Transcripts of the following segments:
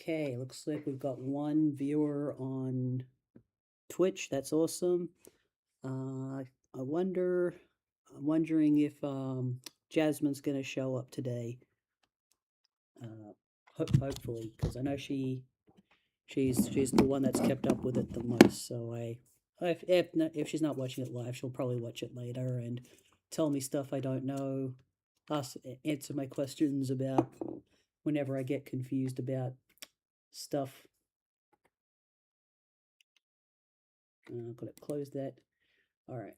Okay, looks like we've got one viewer on Twitch. That's awesome. I'm wondering if Jasmine's gonna show up today. Hopefully, because I know she's the one that's kept up with it the most. So if she's not watching it live, she'll probably watch it later and tell me stuff I don't know, answer my questions about whenever I get confused about stuff. Gotta close that. All right.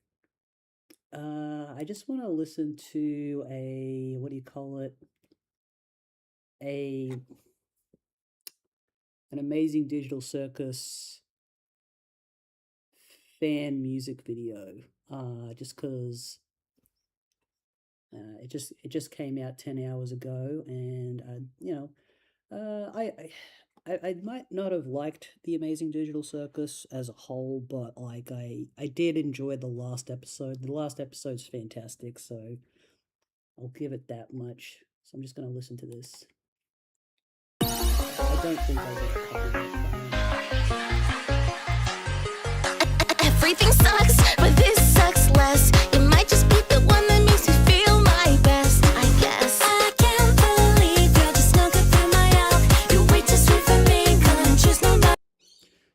I just want to listen to a, what do you call it? An Amazing Digital Circus fan music video. Just because it just came out 10 hours ago, and I might not have liked the Amazing Digital Circus as a whole, but like I did enjoy the last episode. The last episode's fantastic, so I'll give it that much. So I'm just gonna listen to this. I don't think I'll get copyright from it. Everything sucks, but this sucks less. It might just be the one that makes me feel my best, I guess. I can't believe you're just not good for my health. You're way too sweet for me, couldn't choose nobody.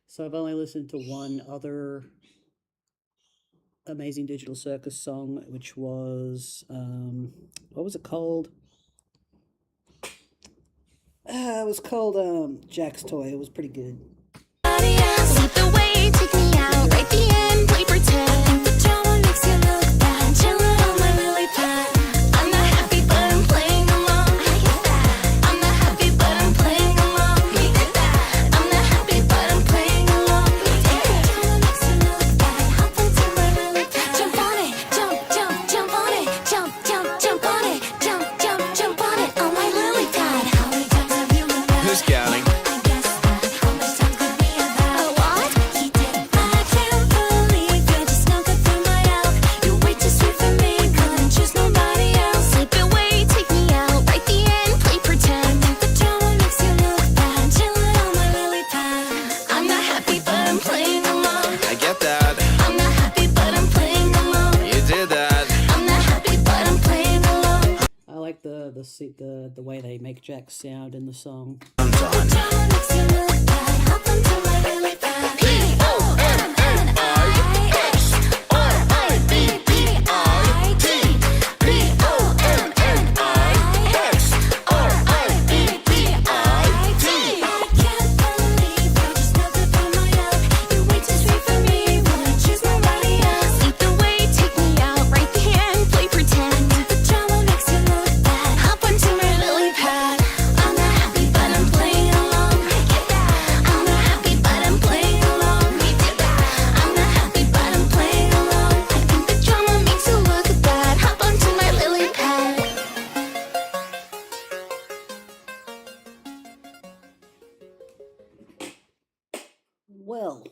So I've only listened to one other Amazing Digital Circus song, which was, what was it called? It was called Jack's Toy. It was pretty good. Lead the way, take me out, right the end, play pretend. I think the drama makes you look bad, chillin' on my lily pad. I'm not happy, but I'm playing along. I get that. I'm not happy, but I'm playing along. We did that. I'm not happy, but I'm playing along. We did that. The drama makes you look bad, hop onto my lily pad. Jump on it, jump, jump, jump on it, jump, jump, jump on it, jump, jump, jump on it, on my lily pad. How many times have you been bad? Who's counting? I guess that. How much time could be about? A what? He did. I can't believe you're just not good for my health. You're way too sweet for me, couldn't choose nobody else. Slip away, take me out, right the end, play pretend. I think the drama makes you look bad, chillin' on my lily pad. I'm not happy, but I'm playing along. I get that. I'm not happy, but I'm playing along. You did that. I'm not happy, but I'm playing along. I like the way they make Jack sound in the song. I'm The done. drama makes you look bad, hop onto my lily pad. Well,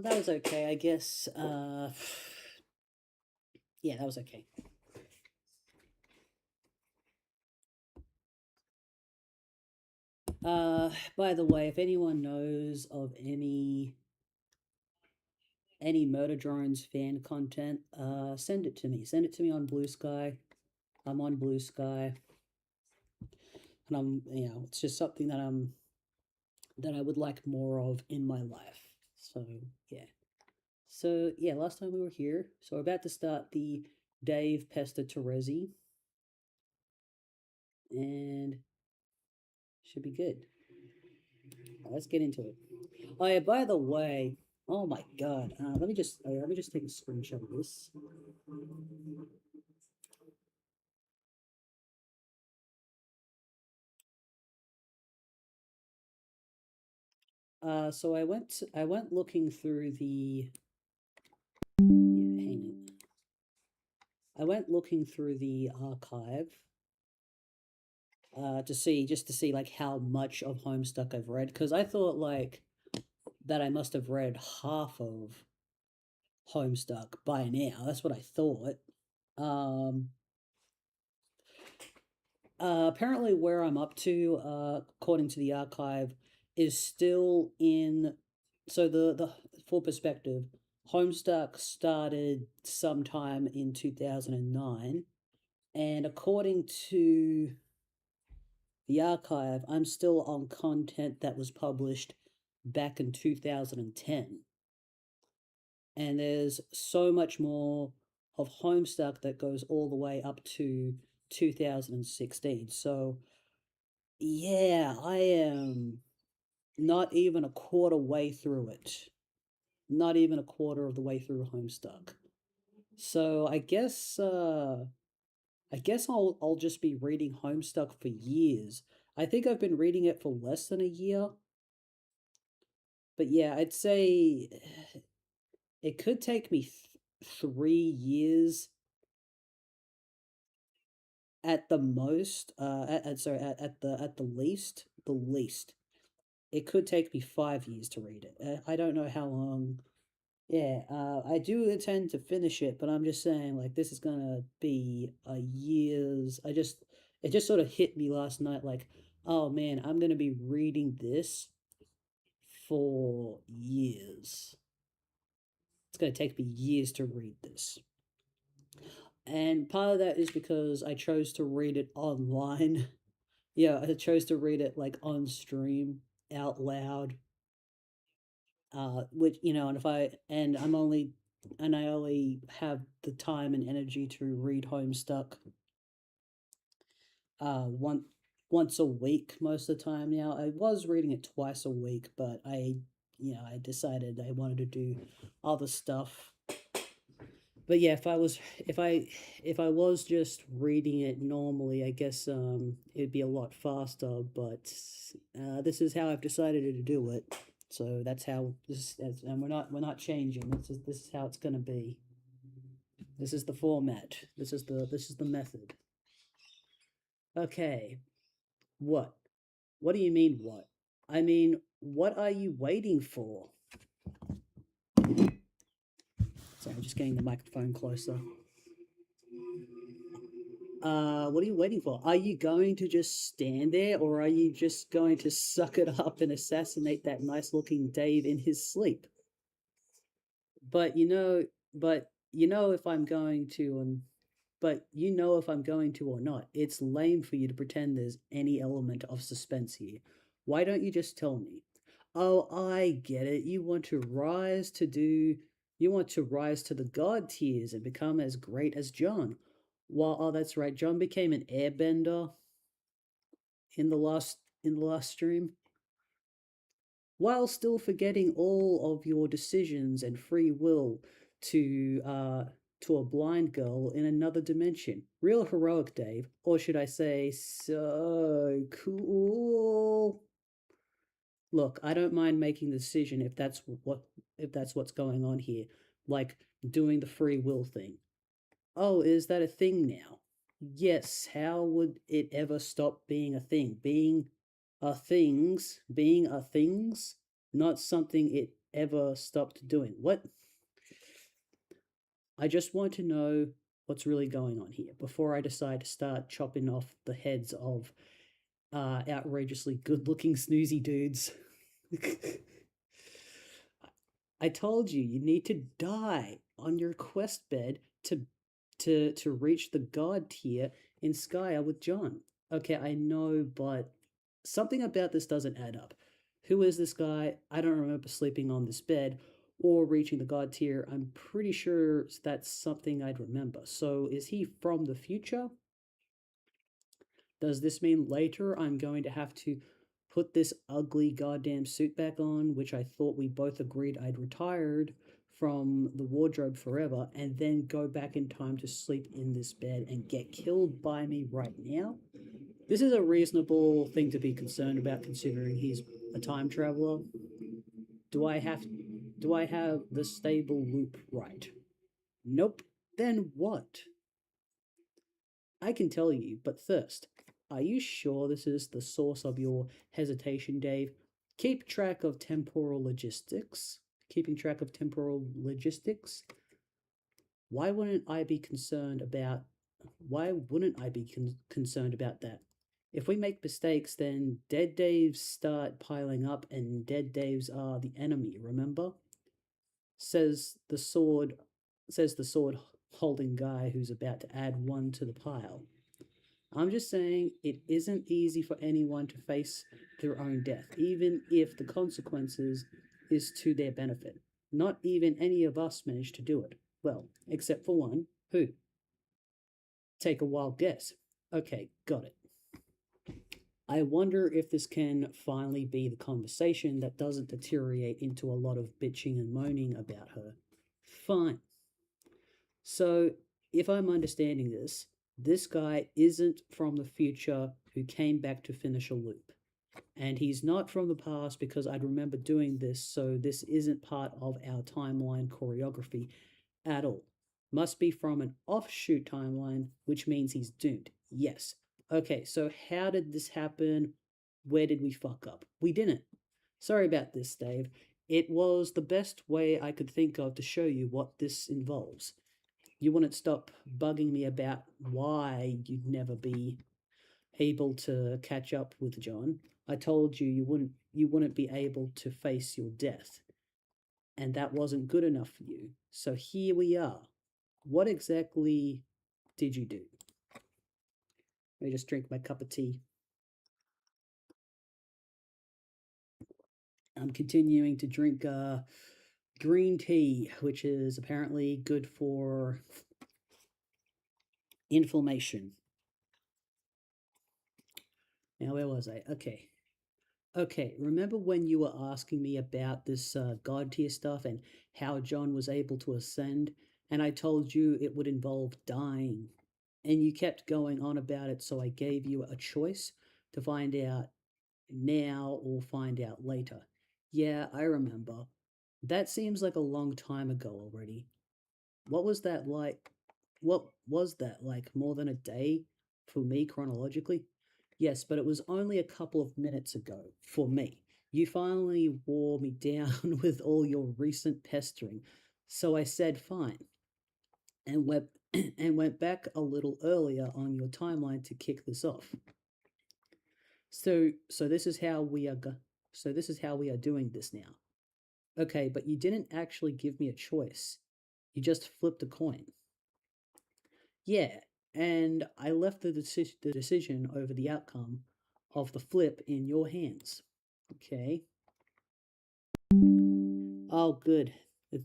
that was okay, I guess. Yeah, that was okay. By the way, if anyone knows of any Murder Drones fan content, send it to me. Send it to me on Blue Sky. I'm on Blue Sky, and it's just something that I would like more of in my life. So yeah. Last time we were here, so we're about to start the Dave Pester Terezi, and should be good. Let's get into it. Oh yeah, by the way, oh my god, let me just take a screenshot of this. So I went looking through the hang on. I went looking through the archive to see like how much of Homestuck I've read, because I thought like that I must have read half of Homestuck by now. That's what I thought. Apparently where I'm up to, according to the archive, is still in. So the for perspective, Homestuck started sometime in 2009, and according to the archive, I'm still on content that was published back in 2010. And there's so much more of Homestuck that goes all the way up to 2016. So, yeah, I am not even a quarter way through it. Not even a quarter of the way through Homestuck. So I guess I'll just be reading Homestuck for years. I think I've been reading it for less than a year. But yeah, I'd say it could take me 3 years at the most. Sorry, at the least. It could take me 5 years to read it. I don't know how long. Yeah, I do intend to finish it, but I'm just saying, like, this is gonna be a years. It just sort of hit me last night, like, oh man, I'm gonna be reading this for years. It's gonna take me years to read this. And part of that is because I chose to read it online. Yeah, I chose to read it like on stream out loud. Which and if I and I'm only and I only have the time and energy to read Homestuck one once a week most of the time now. I was reading it twice a week, but I decided I wanted to do other stuff. But yeah, if I was just reading it normally, I guess it'd be a lot faster. But this is how I've decided to do it. So that's how and we're not changing. This is how it's gonna be. This is the format. This is the method. Okay. What? What do you mean what? I mean, what are you waiting for? Sorry, I'm just getting the microphone closer. What are you waiting for? Are you going to just stand there, or are you just going to suck it up and assassinate that nice looking Dave in his sleep? But if I'm going to, but if I'm going to or not. It's lame for you to pretend there's any element of suspense here. Why don't you just tell me? Oh, I get it. You want to rise to the god tiers and become as great as John. Well, oh, that's right. John became an airbender in the last stream, while still forgetting all of your decisions and free will to uh to a blind girl in another dimension. Real heroic, Dave. Or should I say, so cool. Look, I don't mind making the decision if that's what's going on here, like doing the free will thing. Oh, is that a thing now? Yes, how would it ever stop being a thing? Being a things, not something it ever stopped doing. What? I just want to know what's really going on here before I decide to start chopping off the heads of outrageously good-looking snoozy dudes. I told you need to die on your quest bed to reach the god tier in Skya with John. Okay, I know, but something about this doesn't add up. Who is this guy? I don't remember sleeping on this bed or reaching the god tier. I'm pretty sure that's something I'd remember. So is he from the future? Does this mean later I'm going to have to put this ugly goddamn suit back on, which I thought we both agreed I'd retired from the wardrobe forever, and then go back in time to sleep in this bed and get killed by me right now? This is a reasonable thing to be concerned about considering he's a time traveler. Do I have the stable loop right? Nope. Then what? I can tell you, but first, are you sure this is the source of your hesitation, Dave? Keep track of temporal logistics. Keeping track of temporal logistics. Why wouldn't I be concerned about? Why wouldn't I be concerned about that? If we make mistakes, then dead Daves start piling up, and dead Daves are the enemy, remember? Says the sword says the sword holding guy who's about to add one to the pile. I'm just saying it isn't easy for anyone to face their own death, even if the consequences is to their benefit. Not even any of us managed to do it. Well, except for one. Who? Take a wild guess. Okay, got it. I wonder if this can finally be the conversation that doesn't deteriorate into a lot of bitching and moaning about her. Fine. So, if I'm understanding this guy isn't from the future who came back to finish a loop. And he's not from the past because I'd remember doing this, so this isn't part of our timeline choreography at all. Must be from an offshoot timeline, which means he's doomed. Yes. Okay, so how did this happen? Where did we fuck up? We didn't. Sorry about this, Dave. It was the best way I could think of to show you what this involves. You wouldn't stop bugging me about why you'd never be able to catch up with John. I told you you wouldn't be able to face your death. And that wasn't good enough for you. So here we are. What exactly did you do? Let me just drink my cup of tea. I'm continuing to drink green tea, which is apparently good for inflammation. Now, where was I? Okay, remember when you were asking me about this God tier stuff and how John was able to ascend? And I told you it would involve dying. And you kept going on about it, so I gave you a choice to find out now or find out later. Yeah, I remember. That seems like a long time ago already. What was that like? What was that like? More than a day for me chronologically? Yes, but it was only a couple of minutes ago for me. You finally wore me down with all your recent pestering. So I said fine and went and went back a little earlier on your timeline to kick this off. So this is how we are so this is how we are doing this now. Okay, but you didn't actually give me a choice. You just flipped a coin. Yeah, and I left the decision over the outcome of the flip in your hands. Okay. Oh, good. It,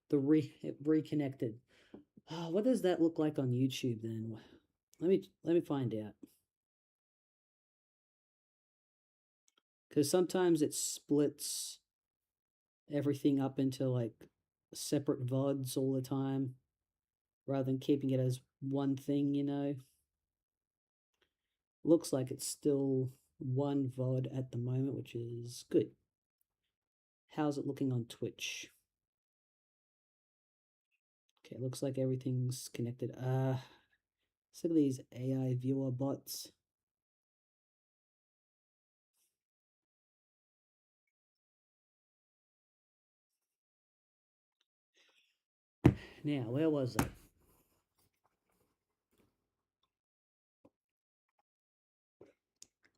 it reconnected. Oh, what does that look like on YouTube then? Let me find out. Because sometimes it splits everything up into like separate VODs all the time, rather than keeping it as one thing, you know. Looks like it's still one VOD at the moment, which is good. How's it looking on Twitch? Okay, looks like everything's connected. Look at these AI viewer bots. Now, where was I?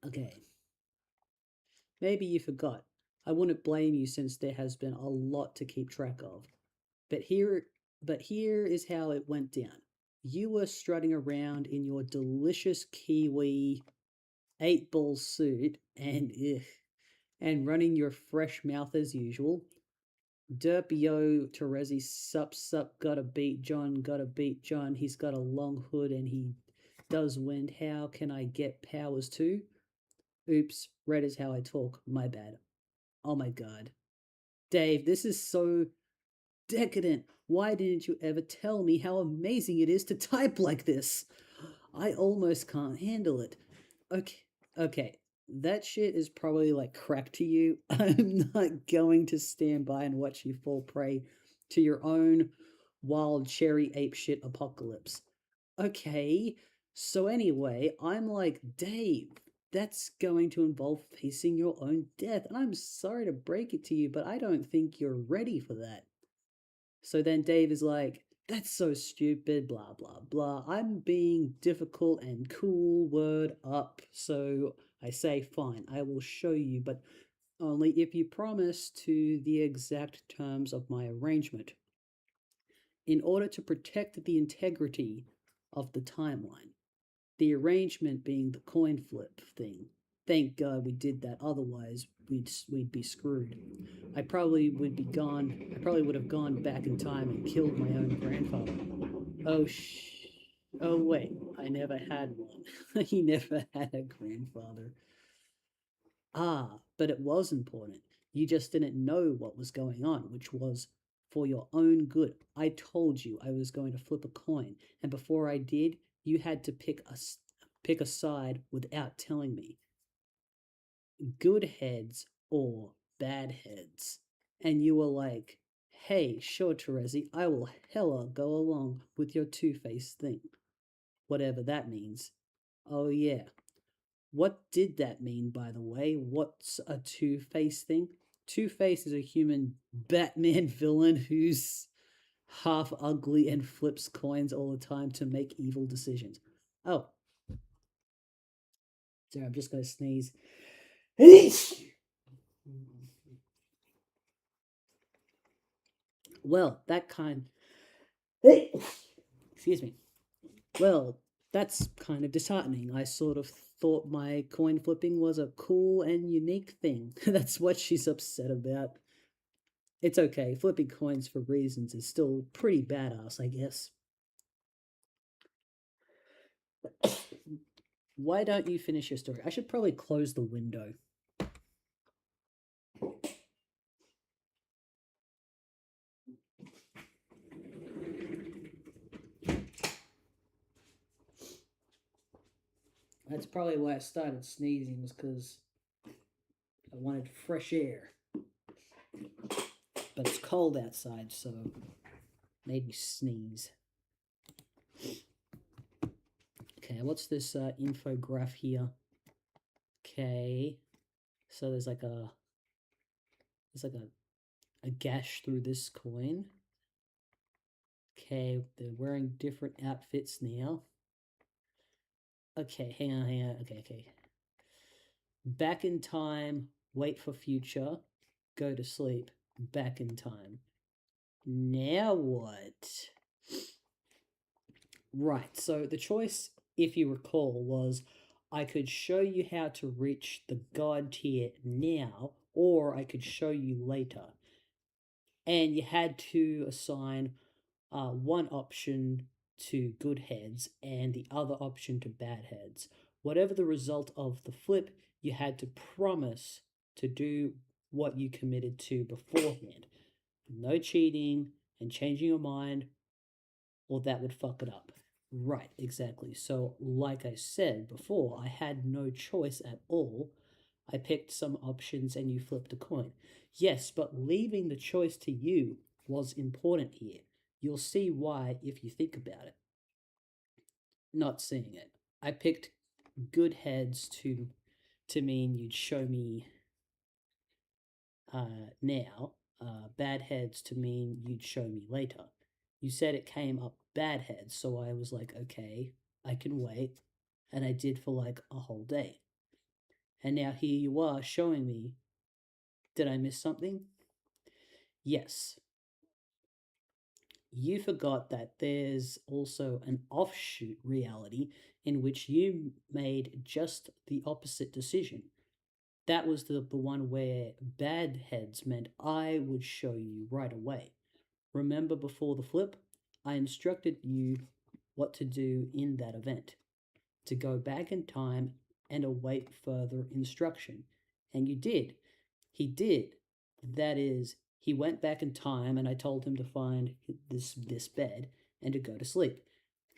Okay. Maybe you forgot. I wouldn't blame you since there has been a lot to keep track of. But here is how it went down. You were strutting around in your delicious kiwi 8-ball suit and running your fresh mouth as usual. Derpio Terezi sup gotta beat John, he's got a long hood and he does wind, how can I get powers too? Oops, red is how I talk, my bad. Oh my god. Dave, this is so decadent. Why didn't you ever tell me how amazing it is to type like this? I almost can't handle it. Okay, that shit is probably like crack to you. I'm not going to stand by and watch you fall prey to your own wild cherry ape shit apocalypse. Okay, so anyway, I'm like, Dave, that's going to involve facing your own death. And I'm sorry to break it to you, but I don't think you're ready for that. So then Dave is like, That's so stupid, blah, blah, blah. I'm being difficult and cool, word up. So I say, fine, I will show you, but only if you promise to the exact terms of my arrangement. In order to protect the integrity of the timeline, the arrangement being the coin flip thing. Thank God we did that, otherwise we'd be screwed. I probably would have gone back in time and killed my own grandfather. Oh oh wait, I never had one. He never had a grandfather. Ah, but it was important. You just didn't know what was going on, which was for your own good. I told you I was going to flip a coin, and before I did, you had to pick a side without telling me. Good heads or bad heads. And you were like, hey, sure, Terezi, I will hella go along with your two-faced thing. Whatever that means. Oh, yeah. What did that mean, by the way? What's a two-face thing? Two-Face is a human Batman villain who's half ugly and flips coins all the time to make evil decisions. Oh. Sorry, I'm just going to sneeze. Well, that kind... Excuse me. Well, that's kind of disheartening. I sort of thought my coin flipping was a cool and unique thing. That's what she's upset about. It's okay, flipping coins for reasons is still pretty badass, I guess. Why don't you finish your story? I should probably close the window. That's probably why I started sneezing, was because I wanted fresh air. But it's cold outside, so made me sneeze. Okay, what's this infograph here? Okay, so there's like a gash through this coin. Okay, they're wearing different outfits now. Okay, hang on. Okay. Back in time, wait for future, go to sleep, back in time. Now what? Right, so the choice, if you recall, was I could show you how to reach the God tier now, or I could show you later. And you had to assign one option to good heads and the other option to bad heads. Whatever the result of the flip, you had to promise to do what you committed to beforehand. No cheating and changing your mind, or that would fuck it up. Right, exactly. So, like I said before, I had no choice at all. I picked some options and you flipped a coin. Yes, but leaving the choice to you was important here. You'll see why if you think about it. Not seeing it. I picked good heads to mean you'd show me now, bad heads to mean you'd show me later. You said it came up bad heads, so I was like, okay, I can wait. And I did for like a whole day. And now here you are showing me. Did I miss something? Yes. You forgot that there's also an offshoot reality in which you made just the opposite decision. That was the one where bad heads meant I would show you right away. Remember before the flip, I instructed you what to do in that event, to go back in time and await further instruction. And you did. He did. That is, he went back in time and I told him to find this bed and to go to sleep.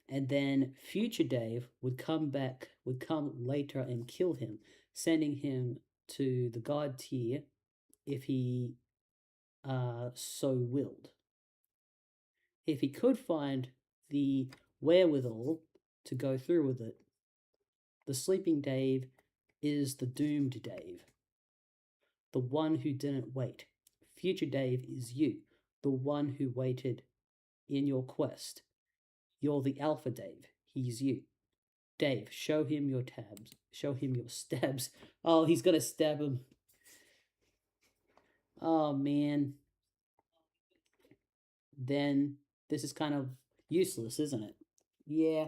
And then future Dave would come later and kill him, sending him to the God tier if he so willed. If he could find the wherewithal to go through with it, the sleeping Dave is the doomed Dave, the one who didn't wait. Future Dave is you, the one who waited in your quest. You're the Alpha, Dave. He's you. Dave, show him your tabs. Show him your stabs. Oh, he's gonna stab him. Oh, man. Then this is kind of useless, isn't it? Yeah.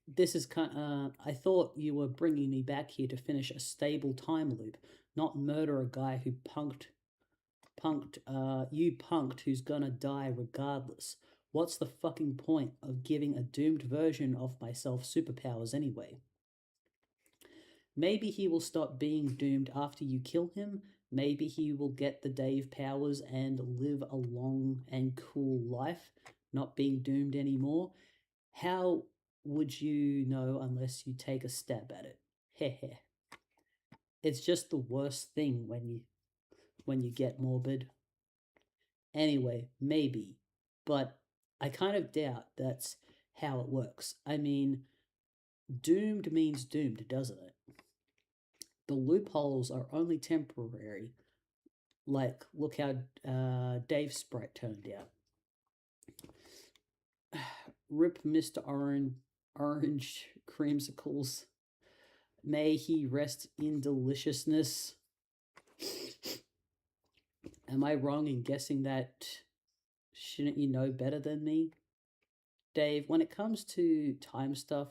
This is kind. I thought you were bringing me back here to finish a stable time loop, not murder a guy who punked who's gonna die regardless. What's the fucking point of giving a doomed version of myself superpowers anyway? Maybe he will stop being doomed after you kill him. Maybe he will get the Dave powers and live a long and cool life, not being doomed anymore. How would you know unless you take a stab at it? Heh. It's just the worst thing when you get morbid. Anyway, maybe, but I kind of doubt that's how it works. I mean, doomed means doomed, doesn't it? The loopholes are only temporary. Like, look how Dave's sprite turned out. Rip Mr. Orange Creamsicles. May he rest in deliciousness. Am I wrong in guessing that? Shouldn't you know better than me? Dave, when it comes to time stuff,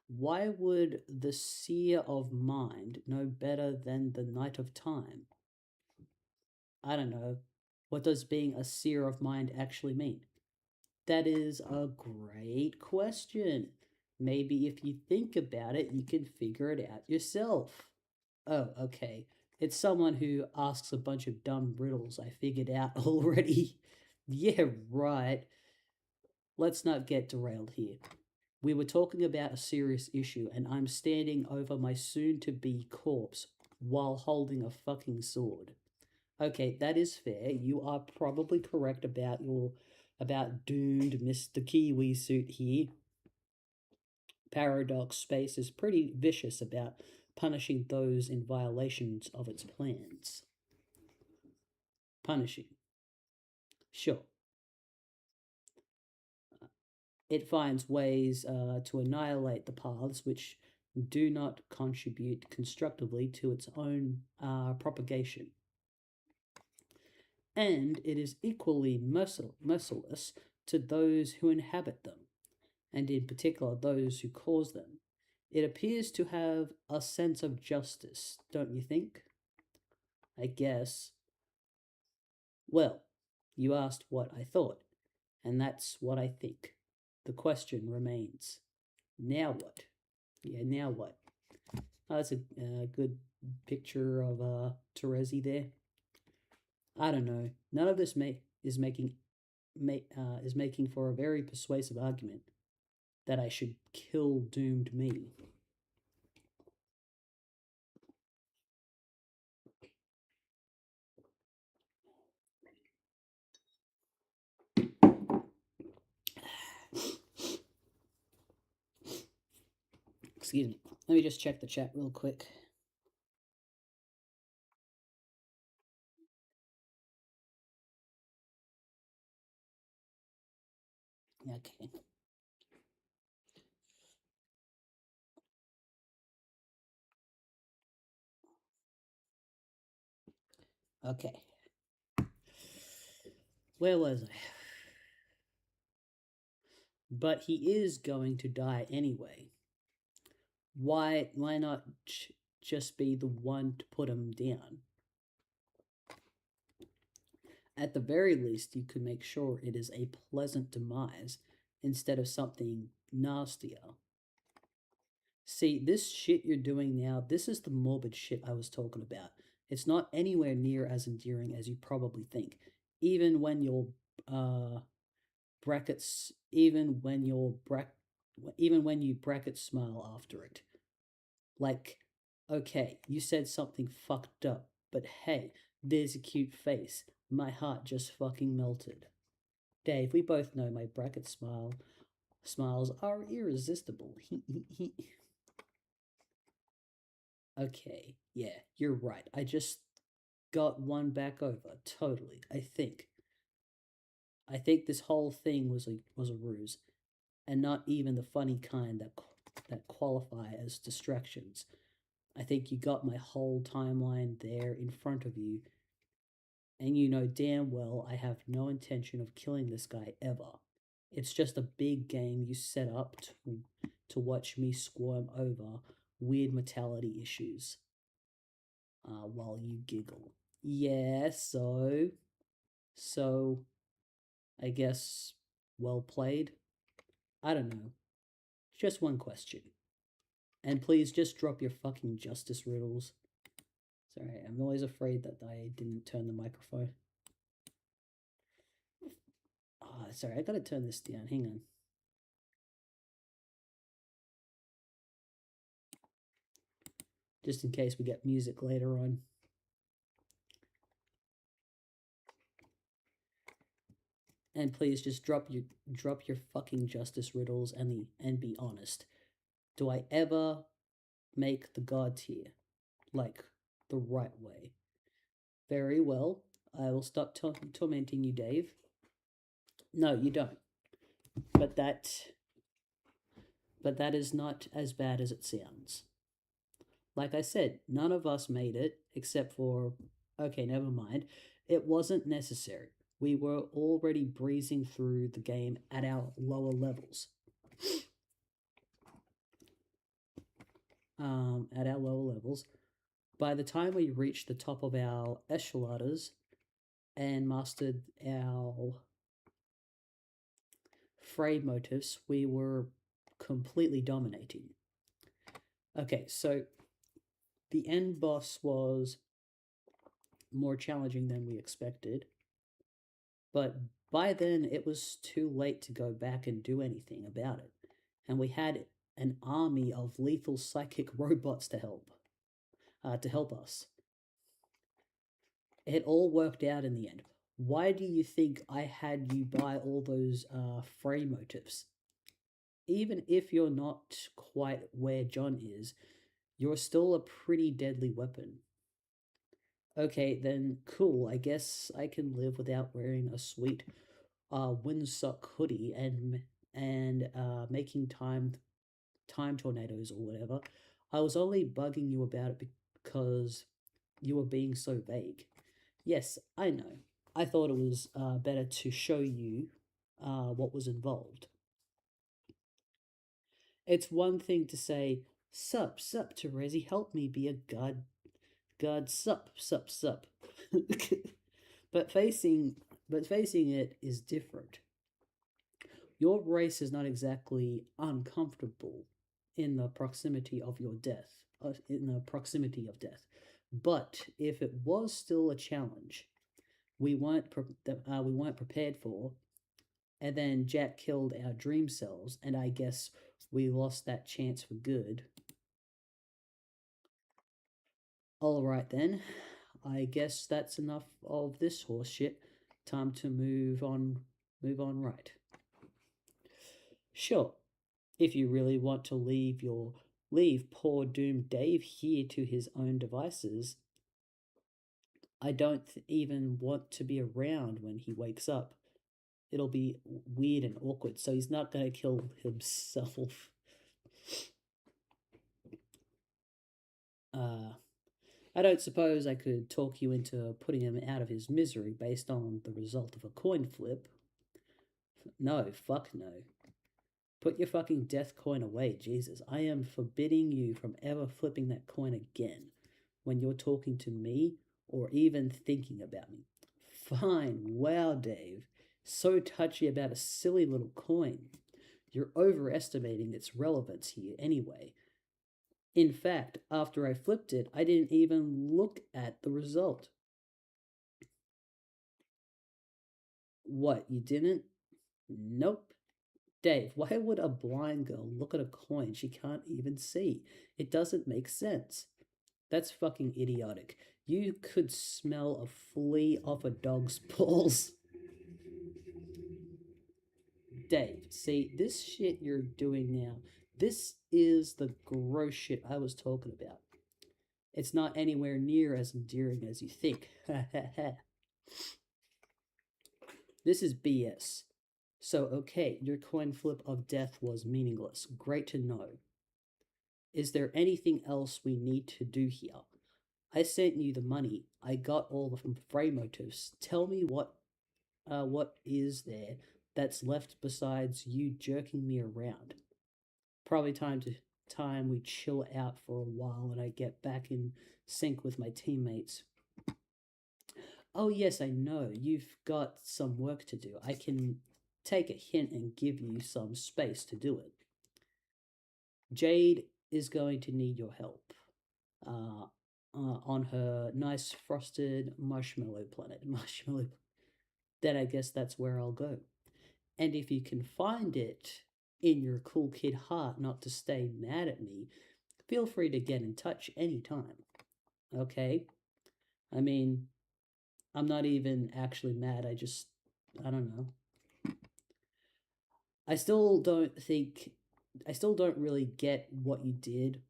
why would the seer of mind know better than the knight of time? I don't know. What does being a seer of mind actually mean? That is a great question. Maybe if you think about it, you can figure it out yourself. Oh, okay. It's someone who asks a bunch of dumb riddles I figured out already. Yeah, right. Let's not get derailed here. We were talking about a serious issue, and I'm standing over my soon to be corpse while holding a fucking sword. Okay, that is fair. You are probably correct about doomed Mr. Kiwi suit here. Paradox Space is pretty vicious about punishing those in violations of its plans. Punishing. Sure. It finds ways to annihilate the paths which do not contribute constructively to its own propagation. And it is equally merciless to those who inhabit them, and in particular those who cause them. It appears to have a sense of justice, don't you think? I guess. Well, you asked what I thought, and that's what I think. The question remains, now what? Yeah, now what? Oh, that's a good picture of Terezi there. I don't know. None of this is making for a very persuasive argument that I should kill doomed me. Excuse me. Let me just check the chat real quick. Okay. Okay. Where was I? But he is going to die anyway. Why not just be the one to put him down? At the very least, you could make sure it is a pleasant demise instead of something nastier. See, this shit you're doing now, this is the morbid shit I was talking about. It's not anywhere near as endearing as you probably think. Even when your brackets, even when you bracket smile after it. Like, okay, you said something fucked up, but hey, there's a cute face. My heart just fucking melted. Dave, we both know my bracket smiles are irresistible. Okay, yeah, you're right. got one back over. Totally. I think. I think this whole thing was a ruse, and not even the funny kind that qualify as distractions. I think you got my whole timeline there in front of you, and you know damn well I have no intention of killing this guy ever. It's just a big game you set up to watch me squirm over weird mortality issues while you giggle. Yeah, so I guess well played. I don't know. Just one question. And please just drop your fucking justice riddles. Sorry, I'm always afraid that I didn't turn the microphone. Ah, oh, sorry, I gotta turn this down. Hang on. Just in case we get music later on. And please just drop your fucking justice riddles and be honest. Do I ever make the god tier like the right way? Very well. I will stop tormenting you, Dave. No, you don't. But that is not as bad as it sounds. Like I said, none of us made it except for okay, never mind. It wasn't necessary. We were already breezing through the game at our lower levels. At our lower levels. By the time we reached the top of our echelons and mastered our fray motifs, we were completely dominating. Okay, so the end boss was more challenging than we expected, but by then it was too late to go back and do anything about it, and we had an army of lethal psychic robots to help us. It all worked out in the end. Why do you think I had you buy all those fray motifs? Even if you're not quite where John is, you're still a pretty deadly weapon. Okay, then cool. I guess I can live without wearing a sweet windsock hoodie and making time tornadoes or whatever. I was only bugging you about it because you were being so vague. Yes, I know. I thought it was better to show you what was involved. It's one thing to say, sup, Terezi, help me be a god, sup. but facing it is different. Your race is not exactly uncomfortable in the proximity of your death, But if it was still a challenge, we weren't prepared for, and then Jack killed our dream cells, and I guess we lost that chance for good. All right then, I guess that's enough of this horse shit. Time to move on right. Sure, if you really want to leave poor doomed Dave here to his own devices, I don't even want to be around when he wakes up. It'll be weird and awkward, so he's not going to kill himself. I don't suppose I could talk you into putting him out of his misery based on the result of a coin flip. No, fuck no. Put your fucking death coin away, Jesus. I am forbidding you from ever flipping that coin again when you're talking to me or even thinking about me. Fine, wow, Dave. So touchy about a silly little coin. You're overestimating its relevance here anyway. In fact, after I flipped it, I didn't even look at the result. What, you didn't? Nope. Dave, why would a blind girl look at a coin she can't even see? It doesn't make sense. That's fucking idiotic. You could smell a flea off a dog's balls. Dave, see, this shit you're doing now, this is the gross shit I was talking about. It's not anywhere near as endearing as you think. This is BS. So, okay, your coin flip of death was meaningless. Great to know. Is there anything else we need to do here? I sent you the money. I got all the fray motives. Tell me what is there that's left besides you jerking me around? Probably time we chill out for a while and I get back in sync with my teammates. Oh yes, I know. You've got some work to do. I can take a hint and give you some space to do it. Jade is going to need your help. Uh, on her nice frosted marshmallow planet. Marshmallow. Then I guess that's where I'll go. And if you can find it in your cool kid heart not to stay mad at me, feel free to get in touch anytime. Okay? I mean, I'm not even actually mad. I don't know. I still don't really get what you did.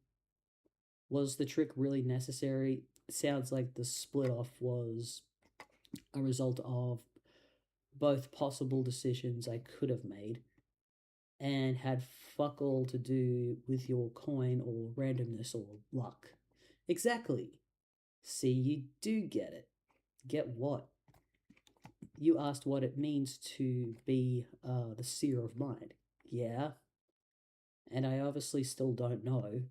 Was the trick really necessary? It sounds like the split off was a result of both possible decisions I could have made and had fuck all to do with your coin or randomness or luck. Exactly. See, you do get it. Get what? You asked what it means to be the seer of mind. Yeah. And I obviously still don't know.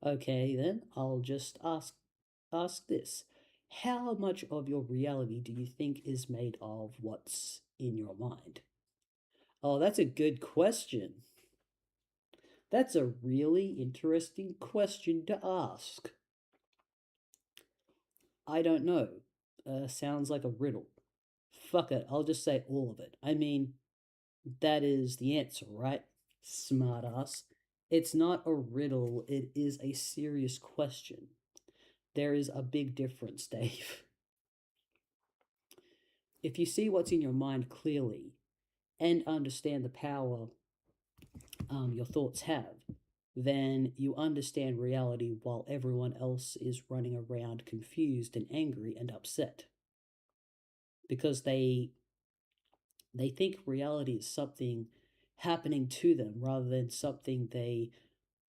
Okay, then I'll just ask this. How much of your reality do you think is made of what's in your mind? Oh, that's a good question. That's a really interesting question to ask. I don't know. Sounds like a riddle. Fuck it, I'll just say all of it. I mean, that is the answer, right? Smartass. It's not a riddle, it is a serious question. There is a big difference, Dave. If you see what's in your mind clearly and understand the power your thoughts have, then you understand reality while everyone else is running around confused and angry and upset. Because they think reality is something happening to them rather than something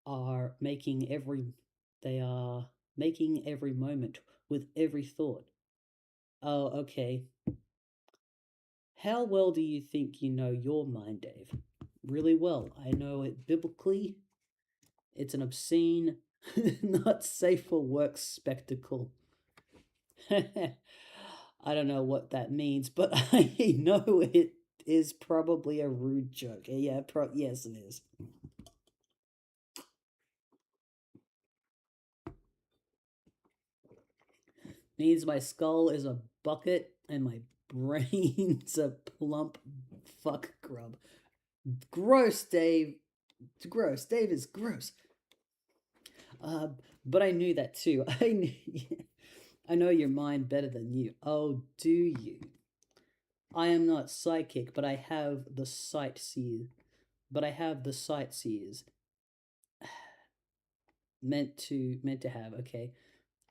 are making every they are making every moment with every thought. Oh, okay. How well do you think you know your mind, Dave? Really well. I know it biblically. It's an obscene, not safe for work spectacle. I don't know what that means, but I know it is probably a rude joke. Yeah, yes, it is. Means my skull is a bucket and my brain's a plump fuck grub. Gross, Dave. Gross. Dave is gross. Uh, but I knew that too. I know your mind better than you. Oh, do you? I am not psychic, but I have the sightseer. But I have the sightseers meant to have. Okay,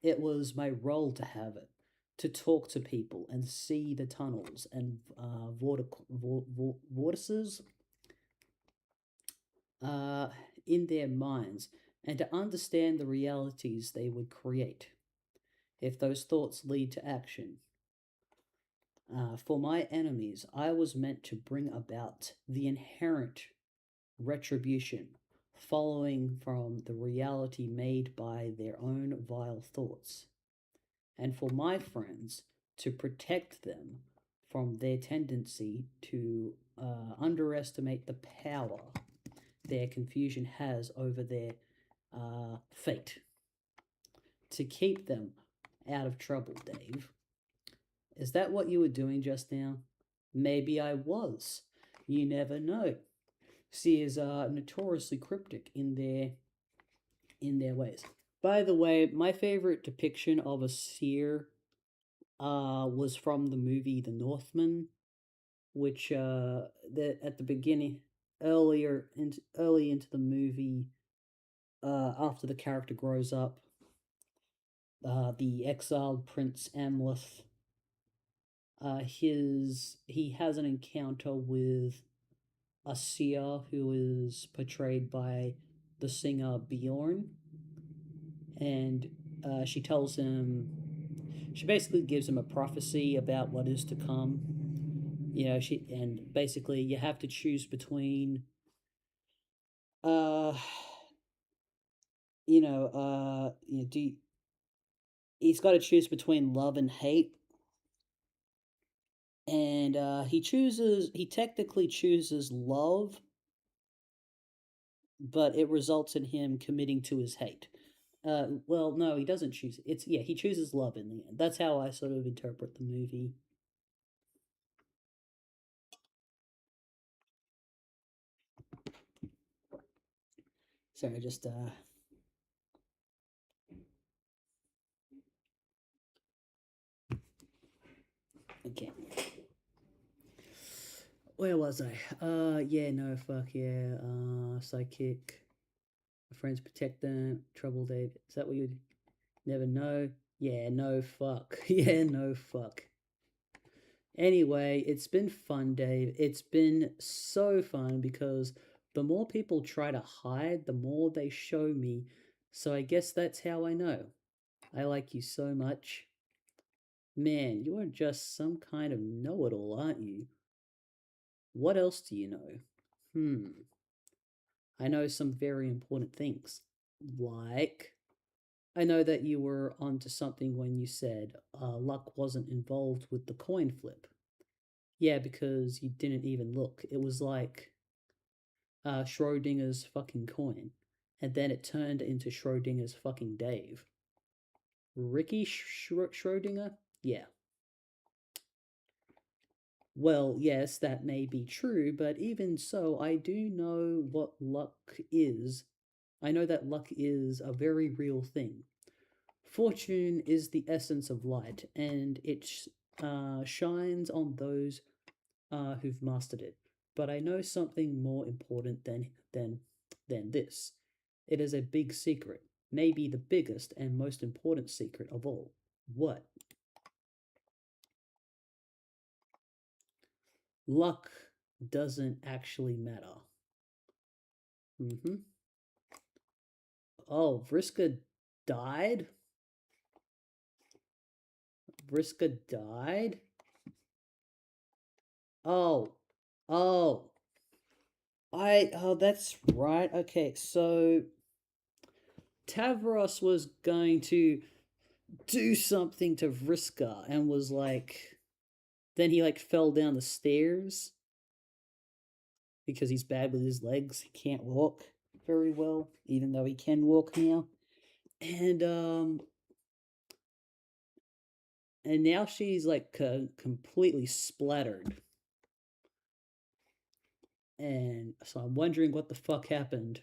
it was my role to have it, to talk to people and see the tunnels and vortices uh, in their minds, and to understand the realities they would create if those thoughts lead to action. For my enemies, I was meant to bring about the inherent retribution following from the reality made by their own vile thoughts, and for my friends to protect them from their tendency to underestimate the power their confusion has over their fate, to keep them out of trouble, Dave. Is that what you were doing just now? Maybe I was. You never know. Seers are notoriously cryptic in their ways. By the way, my favorite depiction of a seer was from the movie The Northman, which at the beginning, early into the movie, after the character grows up, the exiled Prince Amleth, he has an encounter with a seer who is portrayed by the singer Bjorn, and she tells him, she basically gives him a prophecy about what is to come. And basically you have to choose between, uh, he's got to choose between love and hate, and he technically chooses love, but it results in him committing to his hate. Well, no, he doesn't choose it. He chooses love in the end. That's how I sort of interpret the movie. Sorry, just okay. Where was I? Yeah, no, fuck yeah. Psychic. My friends protect them. Trouble Dave. Is that what you'd never know? Yeah, no fuck. Yeah, no fuck. Anyway, it's been fun, Dave. It's been so fun because the more people try to hide, the more they show me. So I guess that's how I know. I like you so much. Man, you are just some kind of know it all, aren't you? What else do you know? I know some very important things. Like, I know that you were onto something when you said luck wasn't involved with the coin flip. Yeah, because you didn't even look. It was like Schrodinger's fucking coin. And then it turned into Schrodinger's fucking Dave. Ricky Schrodinger? Yeah. Well, yes, that may be true, but even so, I do know what luck is. I know that luck is a very real thing. Fortune is the essence of light, and it shines on those who've mastered it. But I know something more important than this. It is a big secret, maybe the biggest and most important secret of all. What? Luck doesn't actually matter. Mm-hmm. Oh, Vriska died? Vriska died? Oh. Oh. Oh, that's right. Okay, so Tavros was going to do something to Vriska and was like, then he like fell down the stairs because he's bad with his legs. He can't walk very well, even though he can walk now. And and now she's like completely splattered. And so I'm wondering what the fuck happened.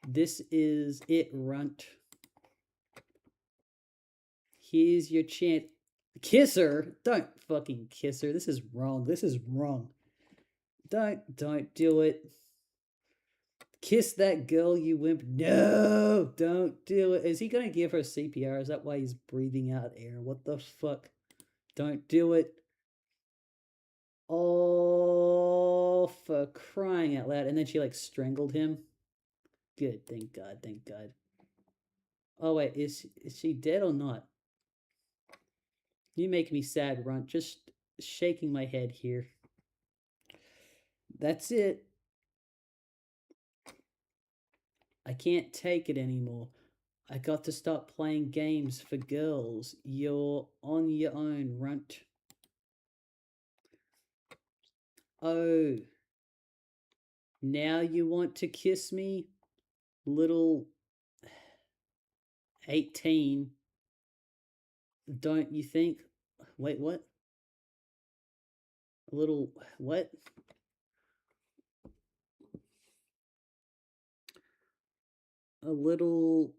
This is it, Runt. Here's your chance. Kiss her? Don't fucking kiss her. This is wrong. This is wrong. Don't do it. Kiss that girl, you wimp. No, don't do it. Is he gonna give her CPR? Is that why he's breathing out air? What the fuck? Don't do it. Oh, for crying out loud. And then she like strangled him. Good, thank God, thank God. Oh wait, is she dead or not? You make me sad, Runt. Just shaking my head here. That's it. I can't take it anymore. I got to stop playing games for girls. You're on your own, Runt. Oh, now you want to kiss me? Little 18, don't you think? Wait, what? A little, what? A little,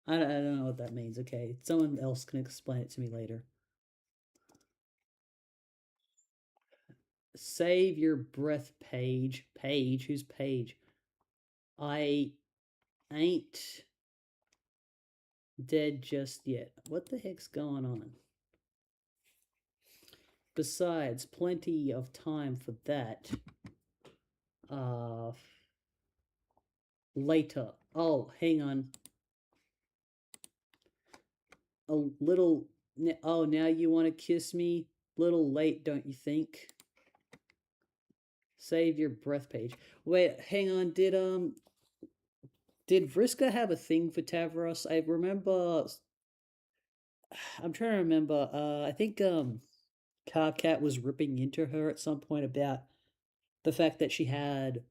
I don't know what that means. Okay, someone else can explain it to me later. Save your breath, Paige. Paige? Who's Paige? I ain't dead just yet. What the heck's going on? Besides, plenty of time for that. Later. Oh, hang on. A little. Oh, now you want to kiss me? Little late, don't you think? Save your breath page. Wait, hang on. Did Vriska have a thing for Tavros? I remember. I'm trying to remember. I think Carcat was ripping into her at some point about the fact that she had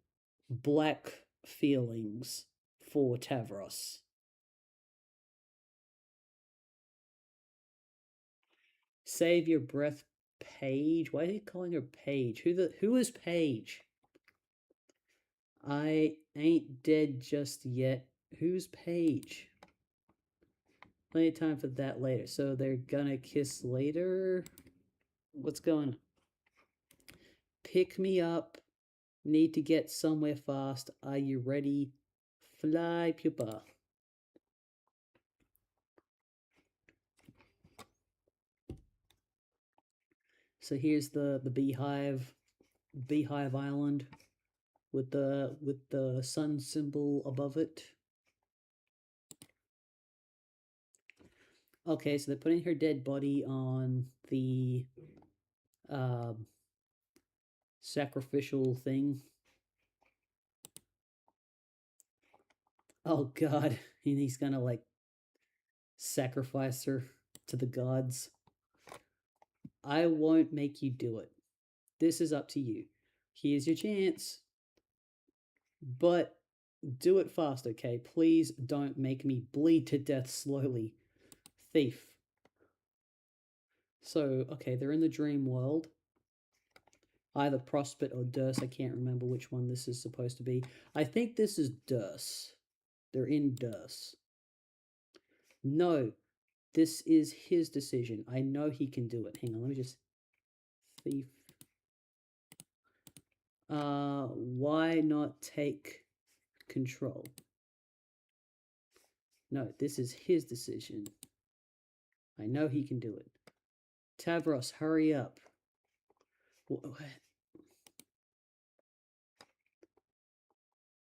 black feelings for Tavros. Save your breath, Paige. Why is he calling her Paige? Who is Paige? I ain't dead just yet. Who's Paige? Plenty of time for that later. So they're gonna kiss later? What's going on? Pick me up. Need to get somewhere fast. Are you ready? Fly, pupa. So here's the beehive island with the sun symbol above it. Okay, so they're putting her dead body on the sacrificial thing. Oh god, he's gonna like sacrifice her to the gods. I won't make you do it. This is up to you. Here's your chance. But do it fast, okay? Please don't make me bleed to death slowly. Thief. So, okay, they're in the dream world. Either Prospect or Durst. I can't remember which one this is supposed to be. I think this is Durst. They're in Durst. No, this is his decision. I know he can do it. Hang on, let me just... Thief. Why not take control? No, this is his decision. I know he can do it. Tavros, hurry up. What?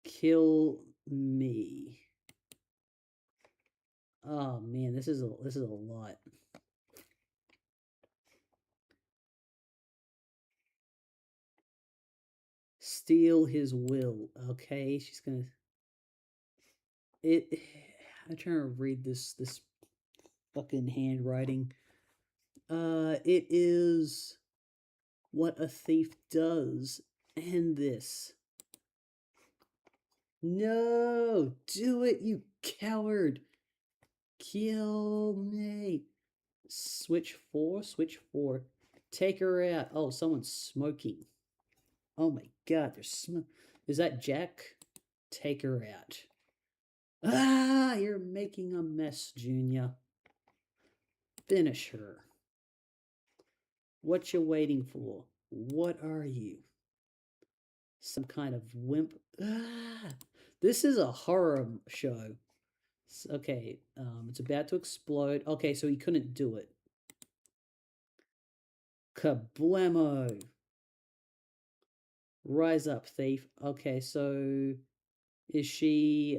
Kill me. Oh man, this is a lot. Steal his will. Okay, she's gonna. I'm trying to read this fucking handwriting. It is what a thief does. End this. No, do it, you coward. Kill me. Switch 4. Take her out. Oh, someone's smoking. Oh my god, there's smoke. Is that Jack? Take her out. Ah, you're making a mess, Junior. Finish her. What you waiting for? What are you? Some kind of wimp? Ah, this is a horror show. Okay, it's about to explode. Okay, so he couldn't do it. Kablamo! Rise up, thief. Okay, so is she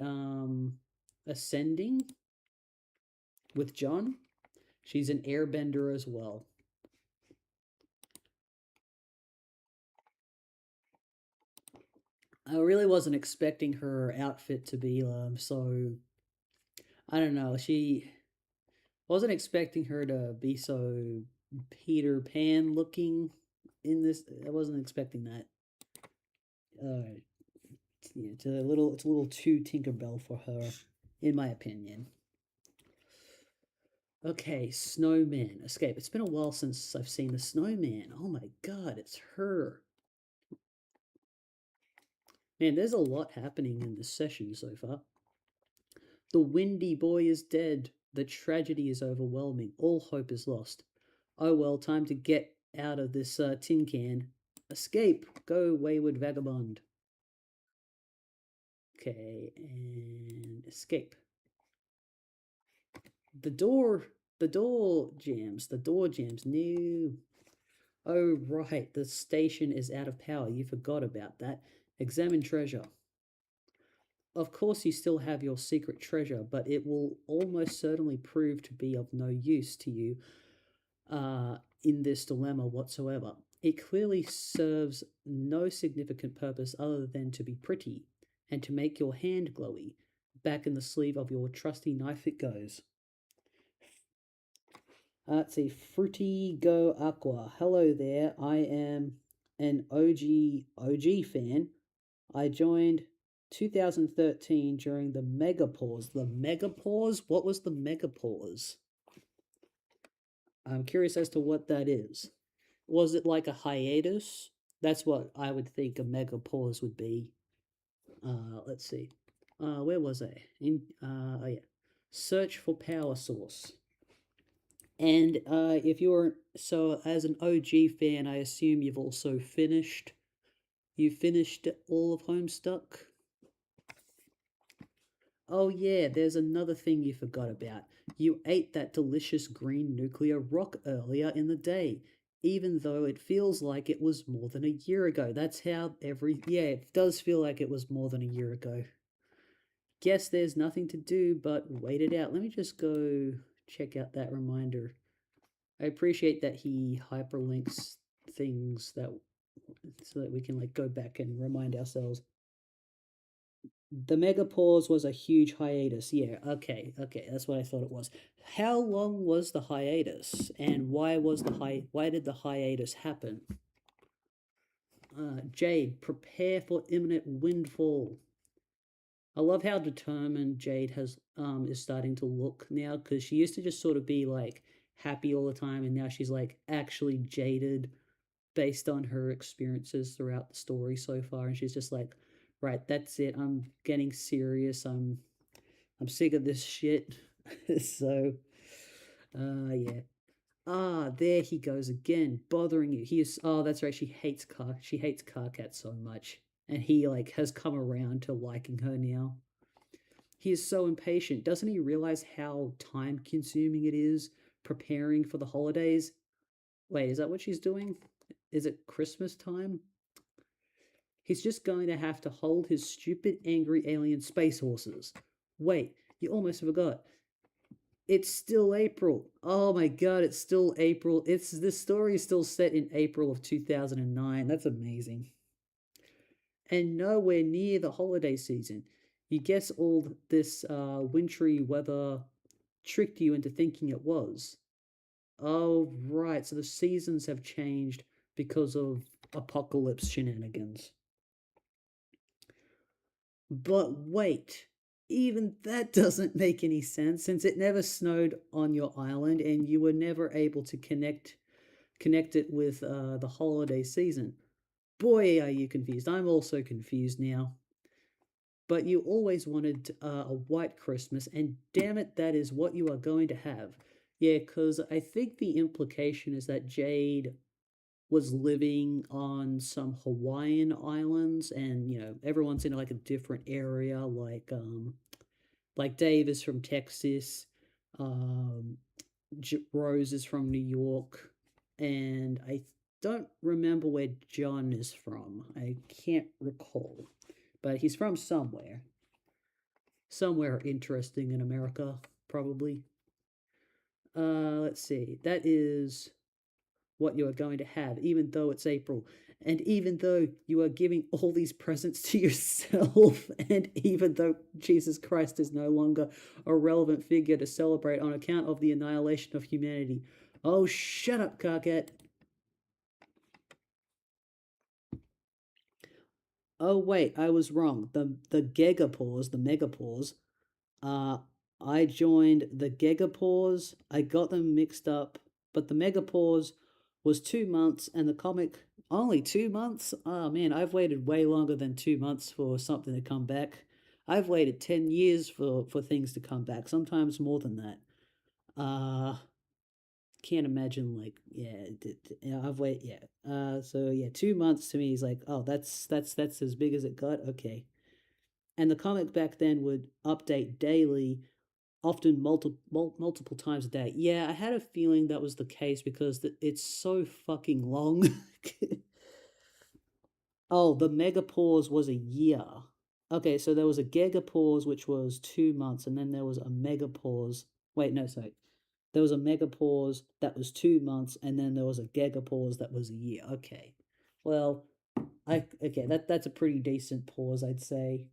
ascending with John? She's an airbender as well. I really wasn't expecting her outfit to be so... I don't know, she... Wasn't expecting her to be so Peter Pan looking in this. I wasn't expecting that. Yeah, it's a little too Tinkerbell for her, in my opinion. Okay, snowman escape. It's been a while since I've seen the snowman. Oh my god, it's her. Man, there's a lot happening in this session so far. The windy boy is dead. The tragedy is overwhelming. All hope is lost. Oh well, time to get out of this tin can. Escape! Go, wayward vagabond. Okay, and escape. The door, the door jams. No. Oh, right, the station is out of power. You forgot about that. Examine treasure. Of course, you still have your secret treasure, but it will almost certainly prove to be of no use to you in this dilemma whatsoever. It clearly serves no significant purpose other than to be pretty and to make your hand glowy. Back in the sleeve of your trusty knife it goes. Let's see, Fruity Go Aqua. Hello there. I am an OG fan. I joined 2013 during the mega pause. The mega pause? What was the mega pause? I'm curious as to what that is. Was it like a hiatus? That's what I would think a mega pause would be. Let's see. Where was I? Oh yeah. Search for power source. And if you're so as an OG fan, I assume you've also finished. You finished all of Homestuck. Oh yeah, there's another thing you forgot about. You ate that delicious green nuclear rock earlier in the day, even though it feels like it was more than a year ago. That's how yeah, it does feel like it was more than a year ago. Guess there's nothing to do but wait it out. Let me just go check out that reminder. I appreciate that he hyperlinks things that so that we can like go back and remind ourselves. The mega pause was a huge hiatus. Yeah, okay, that's what I thought it was. How long was the hiatus, and why did the hiatus happen? Jade, prepare for imminent windfall. I love how determined Jade has is starting to look now, because she used to just sort of be like happy all the time, and now she's like actually jaded based on her experiences throughout the story so far, and she's just like, right, that's it. I'm getting serious. I'm sick of this shit. So, yeah. Ah, there he goes again, bothering you. He is. Oh, that's right. She hates Carcat so much, and he like has come around to liking her now. He is so impatient. Doesn't he realize how time consuming it is preparing for the holidays? Wait, is that what she's doing? Is it Christmas time? He's just going to have to hold his stupid, angry alien space horses. Wait, you almost forgot. It's still April. Oh my god, it's still April. This story is still set in April of 2009. That's amazing. And nowhere near the holiday season. You guess all this wintry weather tricked you into thinking it was. Oh, right. So the seasons have changed because of apocalypse shenanigans. But wait, even that doesn't make any sense since it never snowed on your island and you were never able to connect it with the holiday season. Boy, are you confused. I'm also confused now. But you always wanted a white Christmas, and damn it, that is what you are going to have. Yeah, because I think the implication is that Jade was living on some Hawaiian islands, and everyone's in like a different area. Like Dave is from Texas, um, Rose is from New York, and I don't remember where John is from. I can't recall, but he's from somewhere interesting in America, probably. Let's see. That is what you are going to have, even though it's April, and even though you are giving all these presents to yourself, and even though Jesus Christ is no longer a relevant figure to celebrate on account of the annihilation of humanity. Oh, shut up, Carcat. Oh, wait, I was wrong. The Gigapause, the Megapause, uh, I joined the Gigapause. I got them mixed up, but the Megapause was 2 months, and the comic only 2 months. Oh man, I've waited way longer than 2 months for something to come back. I've waited 10 years for things to come back. Sometimes more than that. Uh, can't imagine like yeah. I've waited yeah. So yeah, 2 months to me is like, oh, that's as big as it got. Okay. and the comic back then would update daily, often multiple times a day. Yeah, I had a feeling that was the case because it's so fucking long. Oh, the megapause was a year. Okay, so there was a gigapause, which was 2 months, and then there was a megapause. Wait, no, sorry. There was a megapause that was 2 months, and then there was a gigapause that was a year. Okay, well, that's a pretty decent pause, I'd say.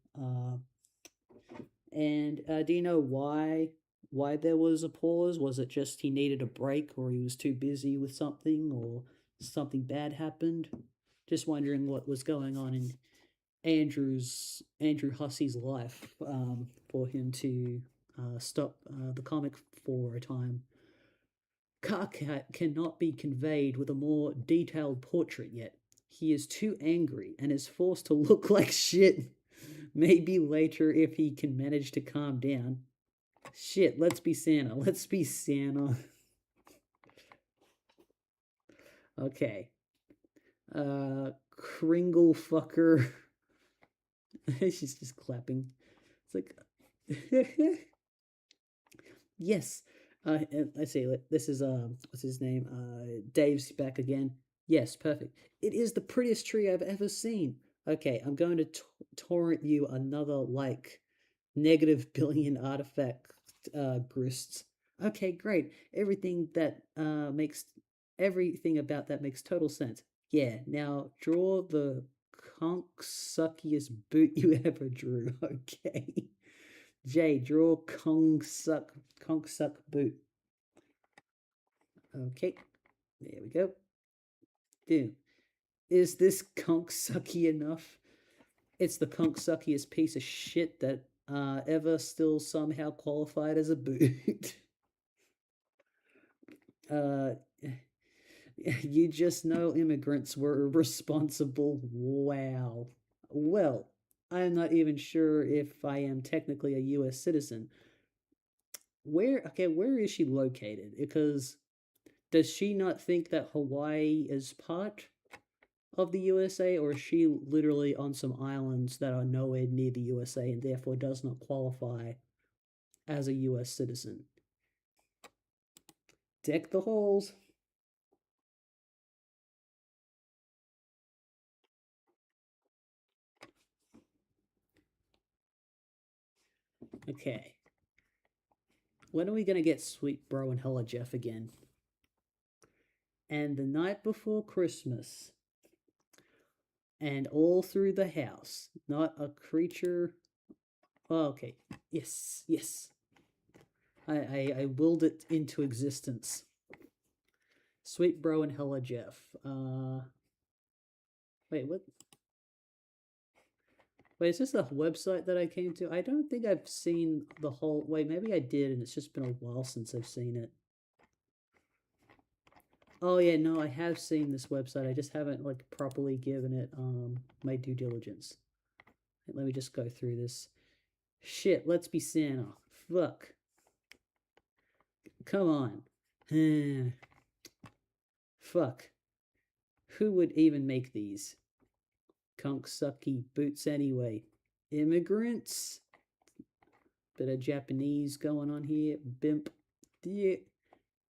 And do you know why there was a pause? Was it just he needed a break, or he was too busy with something, or something bad happened? Just wondering what was going on in Andrew Hussey's life for him to stop the comic for a time. Karkat cannot be conveyed with a more detailed portrait yet. He is too angry and is forced to look like shit. Maybe later if he can manage to calm down. Shit, let's be Santa. Let's be Santa. Okay. Kringle fucker. She's just clapping. It's like, yes. I see. This is what's his name? Dave's back again. Yes, perfect. It is the prettiest tree I've ever seen. Okay, I'm going to torrent you another like -billion artifact grists. Okay, great. Everything about that makes total sense. Yeah, now draw the conksuckiest boot you ever drew. Okay. J, draw conksuck boot. Okay, there we go. Dude, is this conksucky enough? It's the conksuckiest piece of shit that ever still somehow qualified as a boot. You just know immigrants were responsible. Wow. Well, I'm not even sure if I am technically a US citizen. Where is she located? Because does she not think that Hawaii is part of the USA, or is she literally on some islands that are nowhere near the USA and therefore does not qualify as a US citizen? Deck the halls. Okay. When are we gonna get Sweet Bro and Hella Jeff again? And the night before Christmas. And all through the house. Not a creature. Oh, okay. Yes, yes. I willed it into existence. Sweet Bro and Hella Jeff. Wait, what? Wait, is this the website that I came to? I don't think I've seen the whole. Wait, maybe I did, and it's just been a while since I've seen it. Oh yeah, no, I have seen this website. I just haven't like properly given it my due diligence. Let me just go through this. Shit, let's be Santa. Fuck. Come on. Fuck. Who would even make these? Conksucky boots anyway. Immigrants? Bit of Japanese going on here. Bimp. Yeah.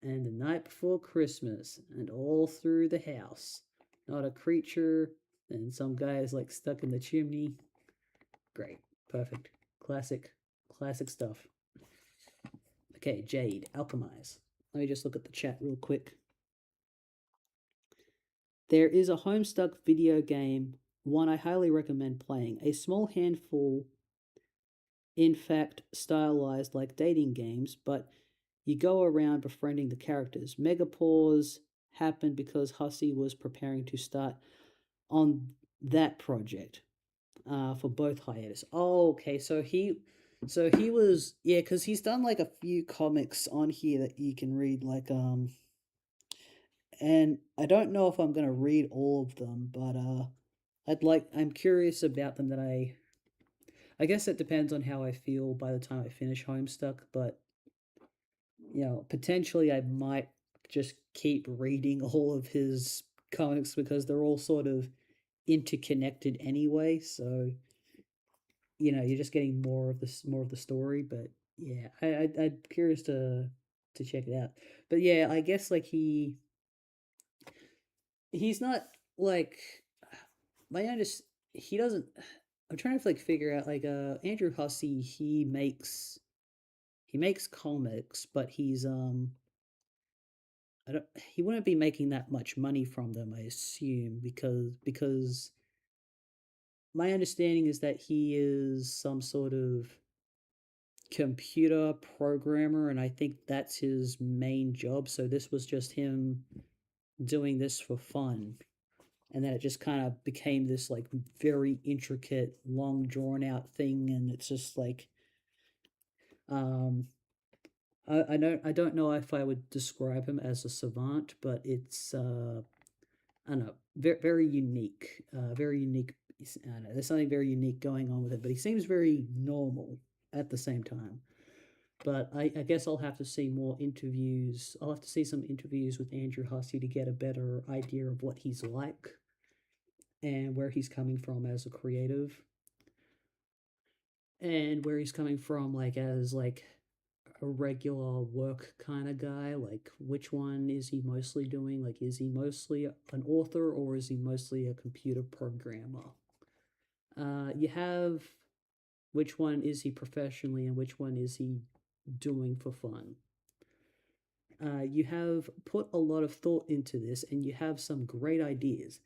And the night before Christmas, and all through the house. Not a creature, and some guy is like stuck in the chimney. Great. Perfect. Classic stuff. Okay, Jade, alchemize. Let me just look at the chat real quick. There is a Homestuck video game, one I highly recommend playing. A small handful, in fact, stylized like dating games, but you go around befriending the characters. Megapause happened because Hussey was preparing to start on that project for both hiatus. Oh, okay. So he was, yeah, because he's done like a few comics on here that you can read, like and I don't know if I'm gonna read all of them, but I'm curious about them. I guess it depends on how I feel by the time I finish Homestuck, but potentially I might just keep reading all of his comics because they're all sort of interconnected anyway. So you're just getting more of the story. But yeah, I'm curious to check it out. But yeah, I guess like he's not like my underst he doesn't. I'm trying to like figure out like Andrew Hussey. He makes comics, but I don't he wouldn't be making that much money from them, I assume, because my understanding is that he is some sort of computer programmer, and I think that's his main job. So this was just him doing this for fun. And then it just kind of became this like very intricate, long drawn out thing, and it's just like um I don't know if I would describe him as a savant, but it's I don't know, very unique, very unique. I don't know, there's something very unique going on with it, but he seems very normal at the same time. But I guess I'll have to see more interviews. I'll have to see some interviews with Andrew Hussey to get a better idea of what he's like and where he's coming from as a creative, and where he's coming from like as like a regular work kind of guy. Like which one is he mostly doing? Like is he mostly an author or is he mostly a computer programmer? You have which one is he professionally and which one is he doing for fun? You have put a lot of thought into this and you have some great ideas.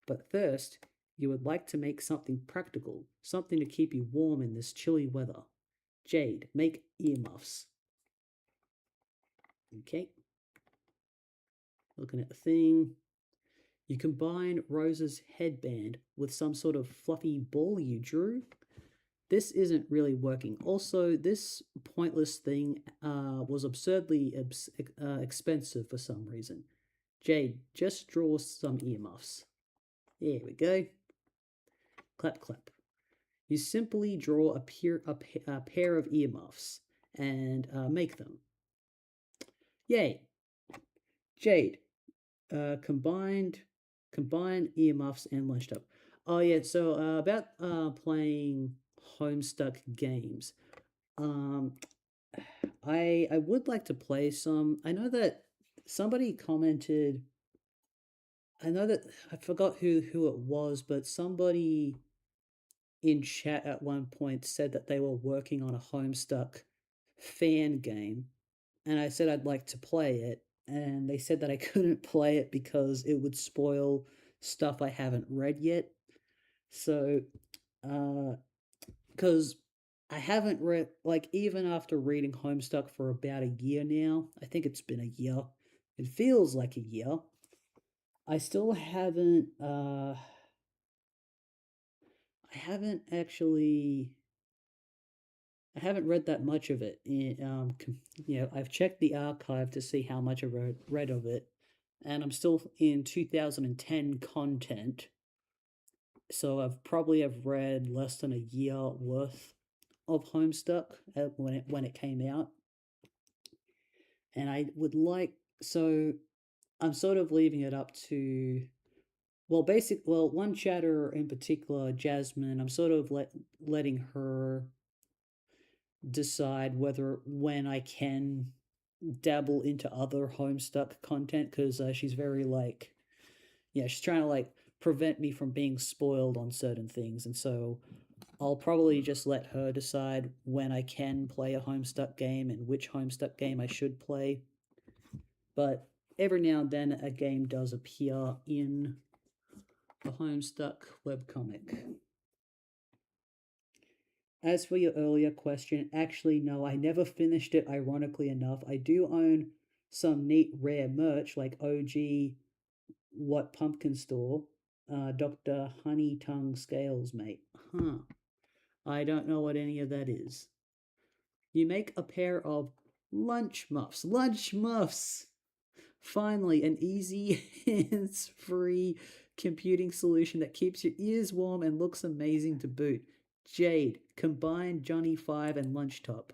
But first, you would like to make something practical, something to keep you warm in this chilly weather. Jade, make earmuffs. Okay. Looking at the thing. You combine Rose's headband with some sort of fluffy ball you drew. This isn't really working. Also, this pointless thing was absurdly expensive for some reason. Jade, just draw some earmuffs. There we go. Clap, clap. You simply draw a pair of earmuffs and make them. Yay! Jade, combine earmuffs and lunched up. Oh yeah, so about playing Homestuck games. Um, I would like to play some. I know that somebody commented. I know that I forgot who it was, but somebody in chat at one point said that they were working on a Homestuck fan game, and I said I'd like to play it, and they said that I couldn't play it because it would spoil stuff I haven't read yet. So, because I haven't read, like, even after reading Homestuck for about a year now, I think it's been a year. It feels like a year. I still haven't, I haven't actually I haven't read that much of it. I've checked the archive to see how much I read of it, and I'm still in 2010 content, so I've read less than a year worth of Homestuck when it came out, and I would like so I'm sort of leaving it up to one chatter in particular, Jasmine. I'm sort of letting her decide whether when I can dabble into other Homestuck content, because she's very like, yeah, she's trying to like prevent me from being spoiled on certain things, and so I'll probably just let her decide when I can play a Homestuck game and which Homestuck game I should play. But every now and then a game does appear in a Homestuck webcomic. As for your earlier question, actually, no, I never finished it, ironically enough. I do own some neat rare merch like OG What Pumpkin Store, Dr. Honey Tongue Scales, mate. Huh. I don't know what any of that is. You make a pair of lunch muffs. Lunch muffs! Finally, an easy, hands-free computing solution that keeps your ears warm and looks amazing to boot. Jade, combine Johnny 5 and Lunchtop.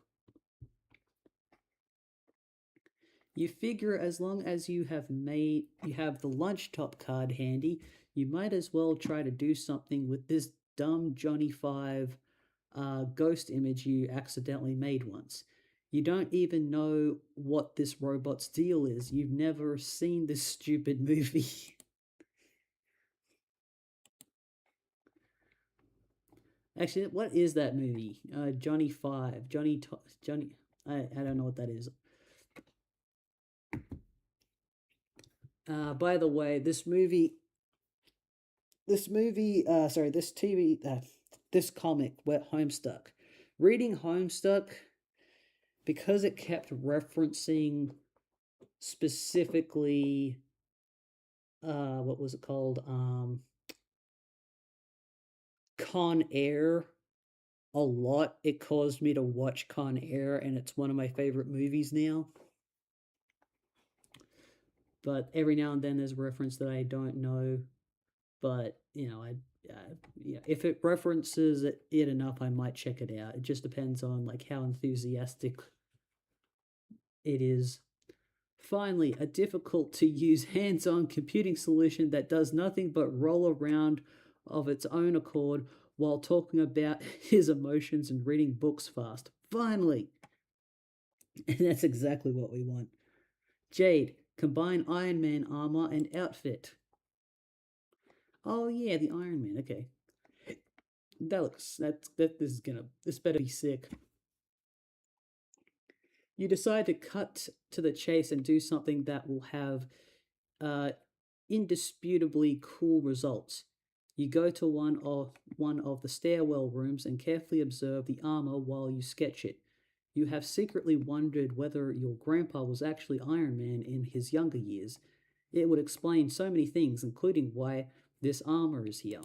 You figure as long as you have the Lunchtop card handy, you might as well try to do something with this dumb Johnny 5 ghost image you accidentally made once. You don't even know what this robot's deal is. You've never seen this stupid movie. Actually, what is that movie? Johnny Five. Johnny. I don't know what that is. By the way, this movie. This TV. This comic, Wet Homestuck. Reading Homestuck, because it kept referencing specifically what was it called, Con Air a lot. It caused me to watch Con Air, and it's one of my favorite movies now. But every now and then there's a reference that I don't know, but if it references it enough, I might check it out. It just depends on like how enthusiastic it is. Finally, a difficult to use hands-on computing solution that does nothing but roll around of its own accord while talking about his emotions and reading books fast. Finally! And that's exactly what we want. Jade, combine Iron Man armor and outfit. Oh yeah, the Iron Man, okay. This better be sick. You decide to cut to the chase and do something that will have indisputably cool results. You go to one of the stairwell rooms and carefully observe the armor while you sketch it. You have secretly wondered whether your grandpa was actually Iron Man in his younger years. It would explain so many things, including why this armor is here.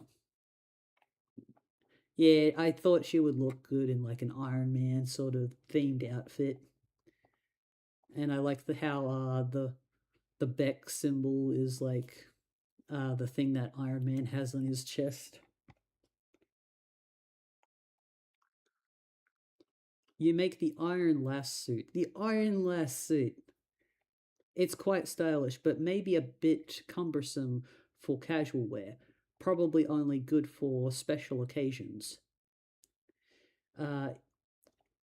Yeah, I thought she would look good in like an Iron Man sort of themed outfit. And I like how the Beck symbol is like the thing that Iron Man has on his chest. You make the Iron Lass suit. The Iron Lass suit. It's quite stylish, but maybe a bit cumbersome for casual wear. Probably only good for special occasions.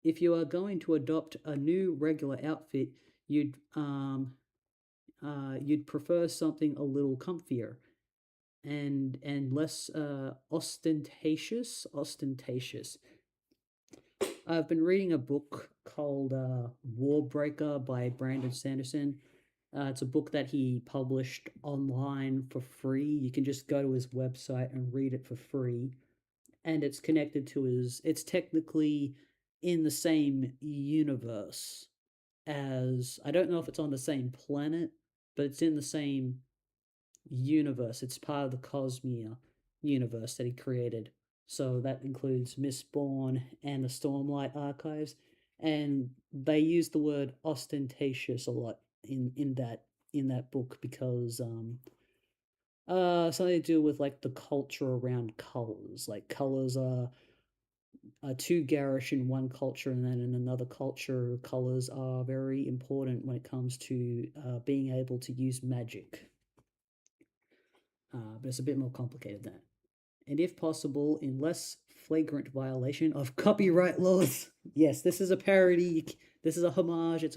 If you are going to adopt a new regular outfit, you'd prefer something a little comfier and less ostentatious. I've been reading a book called Warbreaker by Brandon Sanderson. It's a book that he published online for free. You can just go to his website and read it for free. And it's connected to it's technically in the same universe as, I don't know if it's on the same planet, but it's in the same universe. It's part of the Cosmere universe that he created. So that includes Mistborn and the Stormlight archives. And they use the word ostentatious a lot in that book because something to do with like the culture around colors. Like colors are too garish in one culture, and then in another culture, colors are very important when it comes to being able to use magic. But it's a bit more complicated than that. And if possible, in less flagrant violation of copyright laws. Yes, this is a parody. This is a homage. It's a